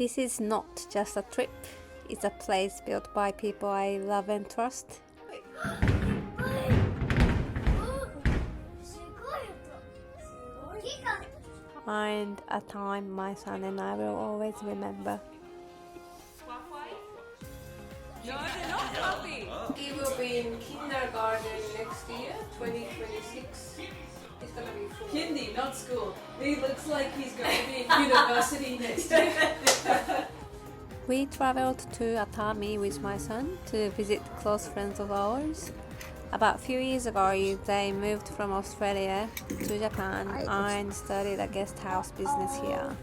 This is not just a trip, it's a place built by people I love and trust. And a time my son and I will always remember. No, they're not puppy. He will be in kindergarten next year, 2026. He's gonna be full. Kindy, not school. He looks like he's going to be in university next year. We traveled to Atami with my son to visit close friends of ours. About a few years ago, they moved from Australia to Japan and started a guest house business here.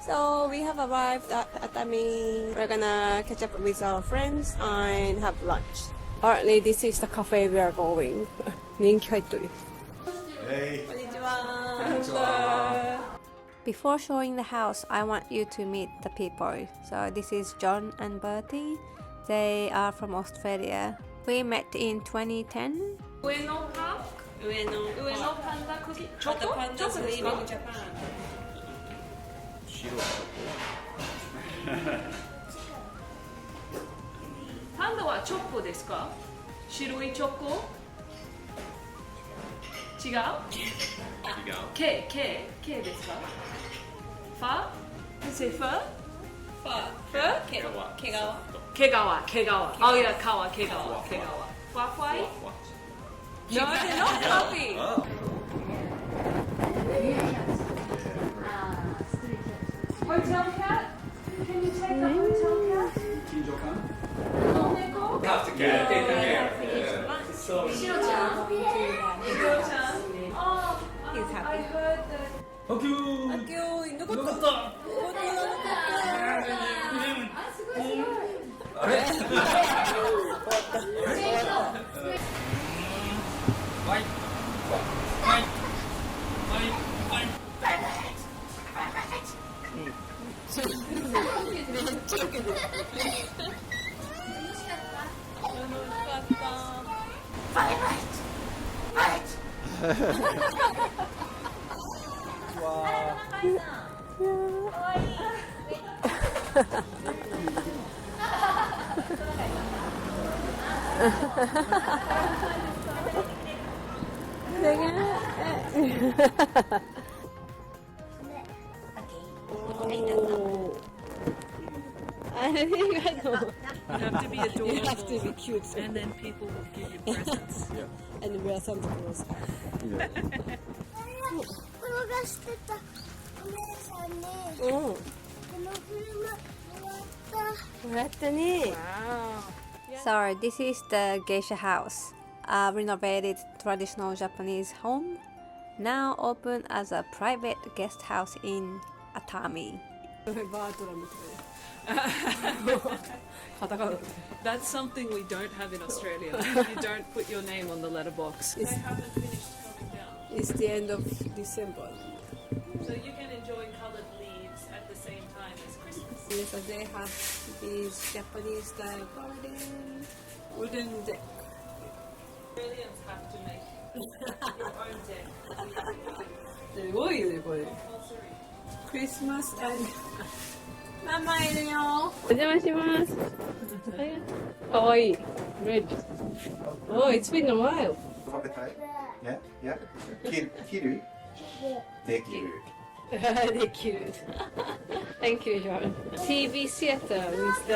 So we have arrived at Atami. We're gonna catch up with our friends and have lunch. Apparently this is the cafe we are going. 人気入ってる。こんにちは。Before showing the house, I want you to meet the people. So this is John and Bertie. They are from Australia. We met in 2010. Ueno Park? Ueno Panda Cookie? Choco? Choco desu ka? Japan. パンダはチョコですか？白いチョコ？違う？K ですか？ファ？Is it fur? Fur? 毛皮。Oh yeah, 毛皮。ふわふわい？ No, they're not puppy. Hotel cat? Can you take a hotel cat? You have to get it in there. Shiro-chan? Oh, I heard that. Akio! いなかった。あれYou have to be adorable. You have to be cute. And then people will give you presents. Yeah. And wear Santa Claus. 転がしてたお姉さんに、この車もらった。Wow. So this is the Geisha house, a renovated traditional Japanese home, now open as a private guest house in Atami. That's something we don't have in Australia. You don't put your name on the letterbox. They haven't finished coming down. It's the end of December. So you can enjoy coloured leaves at the same time as Christmas. Yes, so they have these Japanese style garden, wooden deck. Australians have to make your own deck. すごいよねこれ。Christmas and ママいるよ。お邪魔します。かわいい。Red. Oh, it's been a while. 食べたい？いや、切る？できる。できる。Thank you, John. TV theater with the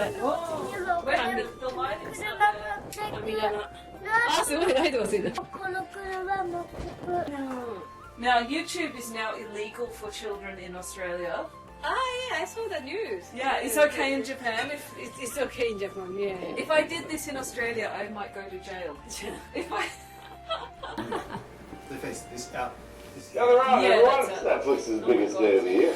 神棚。あ、すごいライトがついた。この車持ってく。Now, YouTube is now illegal for children in Australia. yeah, I saw the news. Yeah, it's okay in Japan. It's okay in Japan, yeah. If I did this in Australia, I might go to jail. If I... The face, this out. Gather around, Yeah, everyone. that's It's Netflix's biggest day of the year.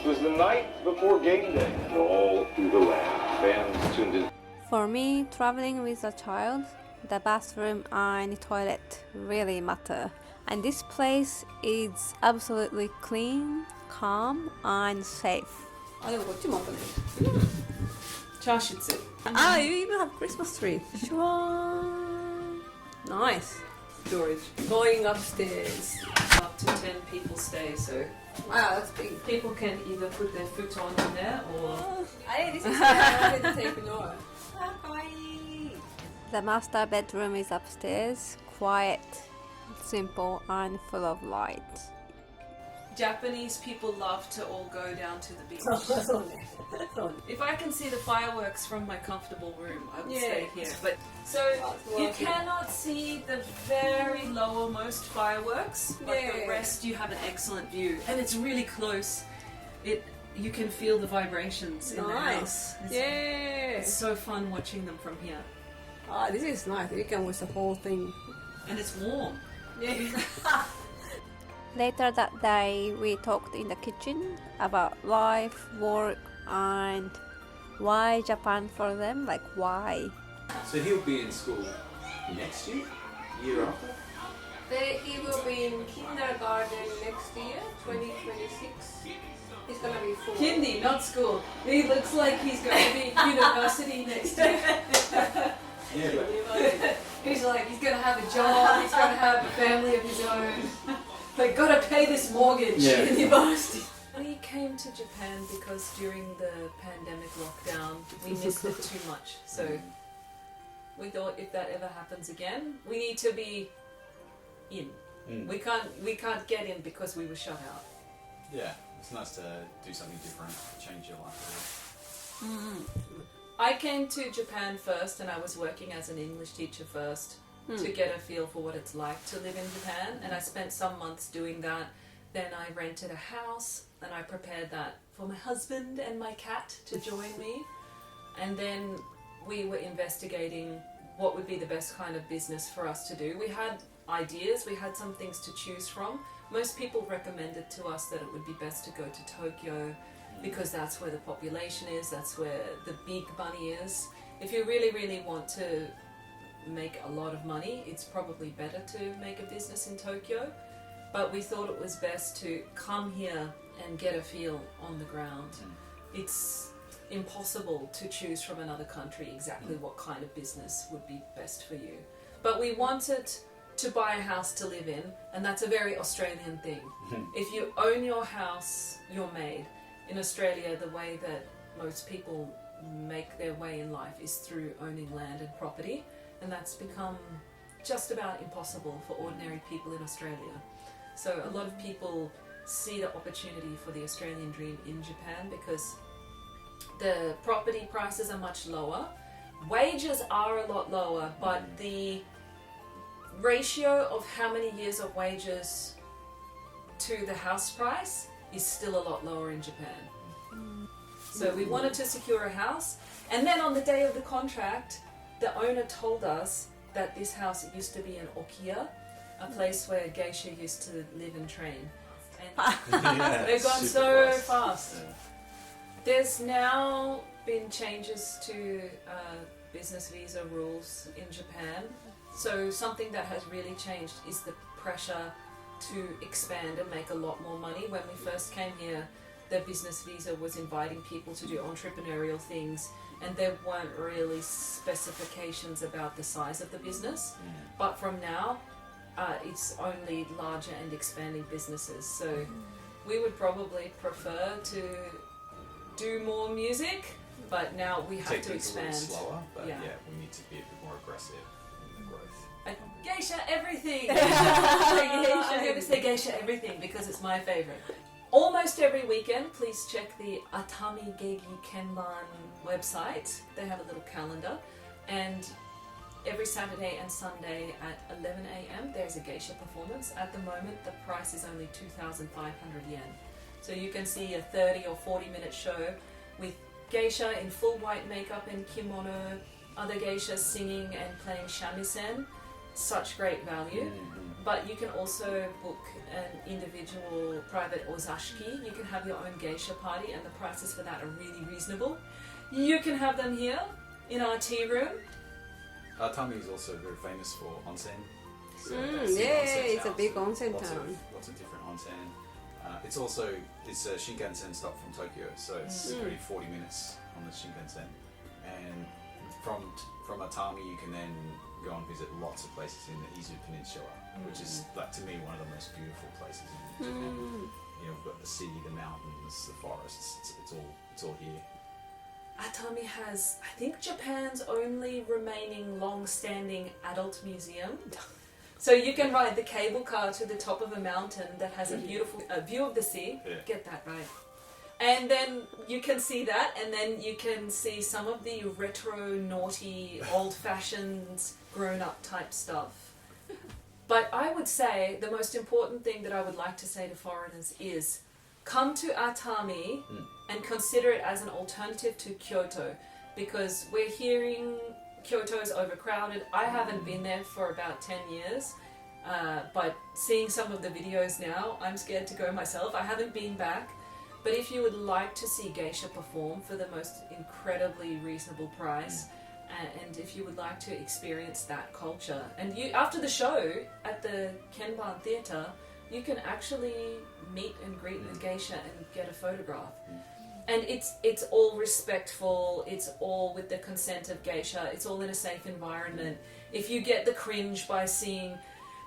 It was the night before game day. All through the land, fans tuned in. For me, traveling with a child, the bathroom and toilet really matter. And this place is absolutely clean, calm, and safe. あ、でもこっちもあったね。チャーシュツ。 Ah, you even have Christmas tree. Sure. Nice. Storage. Going upstairs. Up to 10 people stay, so Wow, that's big. people can either put their futon in there or... Hey, this is what I wanted to take note. Ah, kawaii. The master bedroom is upstairs, quiet, simple, and full of light. Japanese people love to all go down to the beach. そうね。そうね。 If I can see the fireworks from my comfortable room, I would Yeah. stay here. But so That's you worth it. cannot see the very lowermost fireworks, but the Yeah. rest you have an excellent view, and it's really close. You can feel the vibrations in the house. Nice. It's Yeah. so fun watching them from here, Ah, this is nice. You can watch the whole thing. and it's warm. Yeah. Later that day, we talked in the kitchen about life, work, and why Japan for them, like why. So he'll be in school next year? Year after? He will be in kindergarten next year, 2026. He's gonna be 4. Kindy, not school. He looks like he's going to be university next year. Yeah, but He's like, he's gonna have a job, he's gonna have a family of his own. Like, gotta pay this mortgage Yeah. in university. We came to Japan because during the pandemic lockdown, we missed it too much. So we thought if that ever happens again, we need to be in. We can't get in because we were shut out. yeah, it's nice to do something different, change your life. I came to Japan first, and I was working as an English teacher first to get a feel for what it's like to live in Japan. And I spent some months doing that. Then I rented a house, and I prepared that for my husband and my cat to join me. And then we were investigating what would be the best kind of business for us to do. We had ideas, we had some things to choose from. Most people recommended to us that it would be best to go to Tokyo because that's where the population is, that's where the big money is. If you really, really want to make a lot of money, it's probably better to make a business in Tokyo. But we thought it was best to come here and get a feel on the ground. It's impossible to choose from another country exactly what kind of business would be best for you. But we wanted to buy a house to live in, and that's a very Australian thing. If you own your house, you're made. In Australia, the way that most people make their way in life is through owning land and property, and that's become just about impossible for ordinary people in Australia. So a lot of people see the opportunity for the Australian dream in Japan because the property prices are much lower. Wages are a lot lower, but the ratio of how many years of wages to the house price is still a lot lower in Japan. So we wanted to secure a house, and then on the day of the contract, the owner told us that this house used to be in Okia, a place where Geisha used to live and train. And they've gone so fast. There's now been changes to business visa rules in Japan. So something that has really changed is the pressure to expand and make a lot more money. When we first came here, the business visa was inviting people to do entrepreneurial things, and there weren't really specifications about the size of the business. But from now, it's only larger and expanding businesses. So we would probably prefer to do more music, but now we have Take to things a little expand. slower, but Yeah. yeah, we need to be a bit more aggressive in the growth. Geisha everything! I'm going to say Geisha everything because it's my favorite. Almost every weekend, please check the Atami Geigi Kenban website. They have a little calendar, and every Saturday and Sunday at 11 a.m. there's a geisha performance. At the moment, the price is only 2,500 yen. So you can see a 30 or 40-minute show with geisha in full white makeup and kimono, other geishas singing and playing shamisen. Such great value. But you can also book an individual private ozashiki. You can have your own geisha party and the prices for that are really reasonable. You can have them here in our tea room. Atami is also very famous for onsen. So Yeah, onsen it's a towns, big onsen lots town. Lots of different onsen. It's a Shinkansen stop from Tokyo, so it's only 40 minutes on the Shinkansen. And from Atami, you can then go and visit lots of places in the Izu Peninsula, which is, like, to me, one of the most beautiful places in Japan. You know, we've got the sea, the mountains, the forests. It's all here. Atami has, I think, Japan's only remaining long-standing adult museum. So you can ride the cable car to the top of a mountain that has a beautiful view of the sea. Yeah. Get that right. And then you can see that, and then you can see some of the retro, naughty, old-fashioned, grown-up type stuff. But I would say the most important thing that I would like to say to foreigners is come to Atami and consider it as an alternative to Kyoto, because we're hearing Kyoto is overcrowded. I haven't been there for about 10 years, but seeing some of the videos now, I'm scared to go myself. I haven't been back. But if you would like to see geisha perform for the most incredibly reasonable price, and if you would like to experience that culture, and you after the show at the Kenban Theatre, you can actually meet and greet with geisha and get a photograph. And it's all respectful, it's all with the consent of geisha, it's all in a safe environment. If you get the cringe by seeing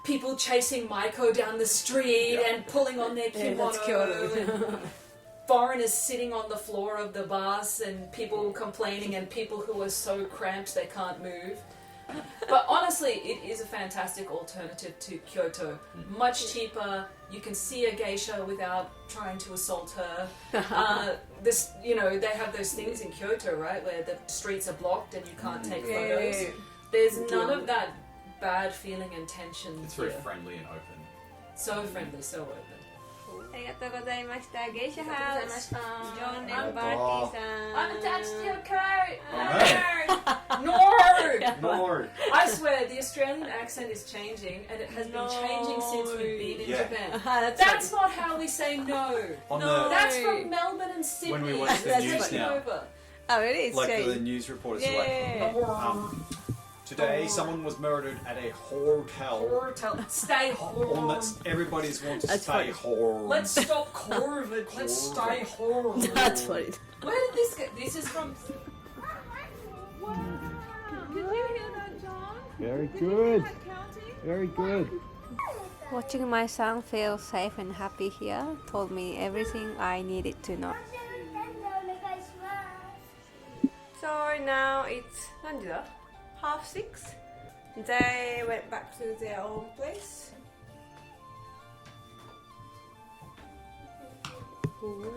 people chasing Maiko down the street and pulling on their kimono, and foreigners sitting on the floor of the bus and people complaining and people who are so cramped they can't move. But honestly, it is a fantastic alternative to Kyoto. Much cheaper. You can see a geisha without trying to assault her. They have those things in Kyoto, right, where the streets are blocked and you can't take photos. There's none of that bad feeling and tension. It's very here. friendly and open. So friendly, so open. ありがとうございました。ゲイシャハウス。ジョン・レンバーティさん。 I'm attached to your coat! No! No. I swear, the Australian accent is changing, and it has been changing since we've been in Yeah. Japan. That's Not how we say no. That's from Melbourne and Sydney. When we watch the That's news taken now. over. Oh, it is Like the changed. news reporters are Yeah. like, today someone was murdered at a hotel. Stay home. Everybody's want to That's stay funny. home. Let's stop COVID. Let's stay home. That's funny. Where did this get? This is from. Wow. Did you hear that, John? Very good. Counting? Very good. Watching my son feel safe and happy here told me everything I needed to know. So now it's 何時だ? 6:30. They went back to their own place. Ooh.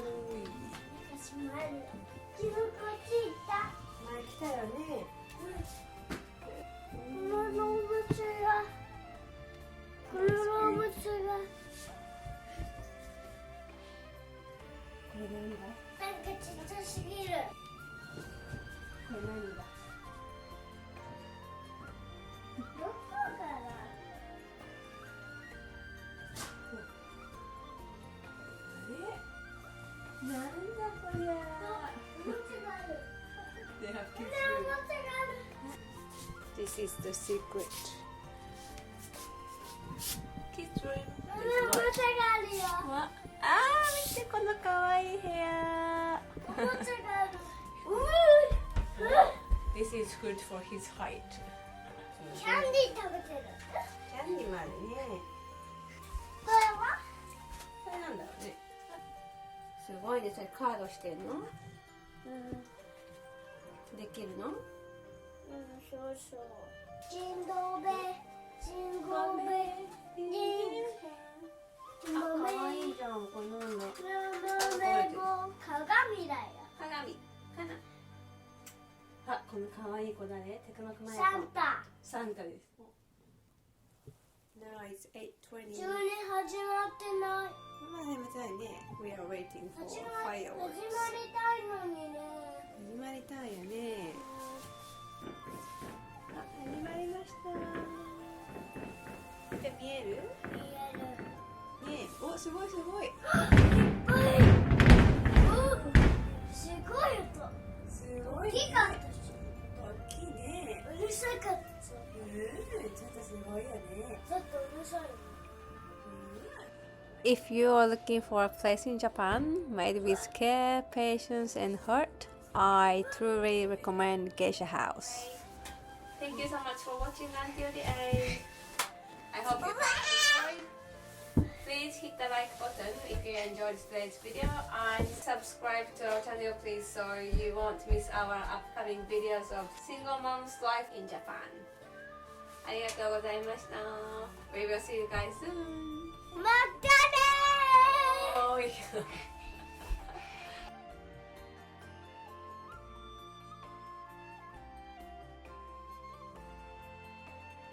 前来たよね。この動物がこれ何だ? なんかちっちゃすぎる。これ何だ? どこからなんだこりゃ。おもちゃがある。 They have お kids もちゃ room. がある。 This is the secret. Kids room. おもちゃがあるよ。あー、見てこのかわいい部屋。おもちゃがある。This is good for his height. キャンディー食べてる。キャンディーまでね。これは？これなんだろうね。すごいね、それカードしてんの？できるの？そうそう。ジンドベ、ジンゴベ、ジン。あ、かわいいじゃん。これなんだ。鏡だよ。鏡かな。あ、このかわいい子だね。テクノクマヤサンタ。サンタです。Now it's 8:20. 10年始まってない。まだ始めてないね。We are waiting for 始まり fireworks. たいのにね。始まりたいよね。あ、始まりました。じゃ見える？見える。ねえ、お、すごいすごい。いっぱい。すごい音。すごい。大きかったし。大きいね。うるさかったし。ちょっとすごいよね。ちょっとうるさい。If you are looking for a place in Japan made with care, patience, and heart, I truly recommend Geisha House. Thank you so much for watching until the end. I hope you enjoyed. Please hit the like button if you enjoyed today's video and subscribe to our channel please so you won't miss our upcoming videos of single mom's life in Japan. ありがとうございました. We will see you guys soon. またねー。Oh, yeah.